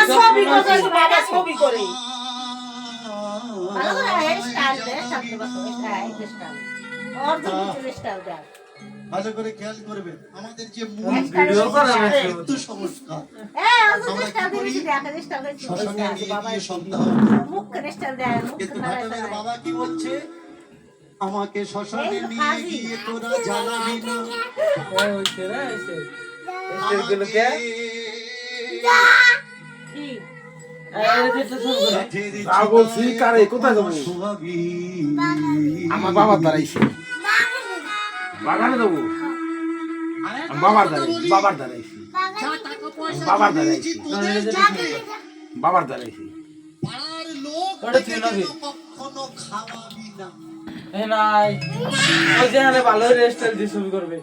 ছবি করে বাবা ছবি করে ভালো করে স্টাইল দে সামনে বসো এই স্টাইল আর দুটো স্টাইল দে ভালো করে খেয়াল করবেন আমাদের যে মূল ভিডিও করা আছে একটু সংস্কার আমরা স্টাইল দিয়েছি দেখা স্টাইল দিয়েছি বাবা সন্তান মুখ করে স্টাইল দেয় মুখ কিন্তু করে ঘটকের বাবা কি বলছে আমাকে শ্মশানে নিয়ে গিয়ে তোরা জ্বালাবি না ওই হইছে রে এসে এসে গেল কে কি এই যে তো শুরু করে তা বলছি কারে কোথায় যাবো আমার বাবার দাঁড়াইছে বাগানে যাবো বাবার দাঁড়াইছি বাবার দাঁড়াইছি বাবার দাঁড়াইছি বাবার দাঁড়াইছি পাড়ার লোক ওটা তুই নাকি কখনো খাওয়াবি না এই নাই ওই যে আরে ভালো রেস্টাইল দিয়ে ছবি করবে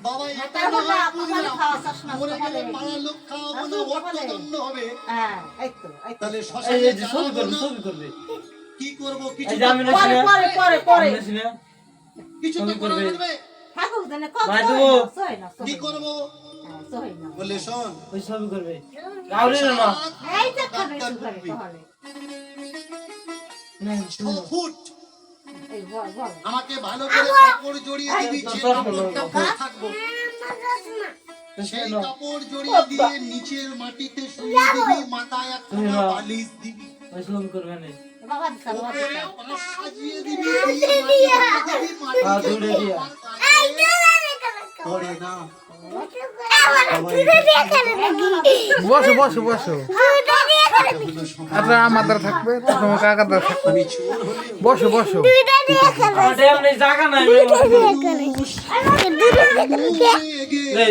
বাবা এটা তাহলে আপনারা খাওয়া চাষ না মরে গেলে পাড়ার লোক খাওয়াবো না অর্থদণ্ড হবে হ্যাঁ এই তো তাহলে এই শ্মশানে যে ছবি করবে ছবি করবে কি করব কিছু এই যে আমি পরে পরে পরে পরে কিছু তো করা লাগবে ঠাকুর দেনে কত ভাই দেবো। সই না কি করব সই না বলে শোন ওই ছবি করবে গাউরি না এই তো খাবে সুপারি তাহলে না 6 ফুট এই বল বল আমাকে ভালো করে কাপড় জড়িয়ে দিবি যে কাপড়টা পরে থাকবো সেই কাপড় জড়িয়ে দিয়ে নিচের মাটিতে শুয়ে দিবি মাথায় একটা বালিশ দিবি ওই ছবি করবে না বাবা দিছা বাবা দিছা পাশ সাজিয়ে দিবি দিয়ে মাটিতে দিবি হ্যাঁ, মাটিতে জুড়ে দিয়া। করে না বসো বসো বসো আপনারা আমার দ্বারা থাকবে তোমার কাকার দ্বারা থাকবে আমি চোর হলে বসো বসো আমাদের এমনি জায়গা নাই গে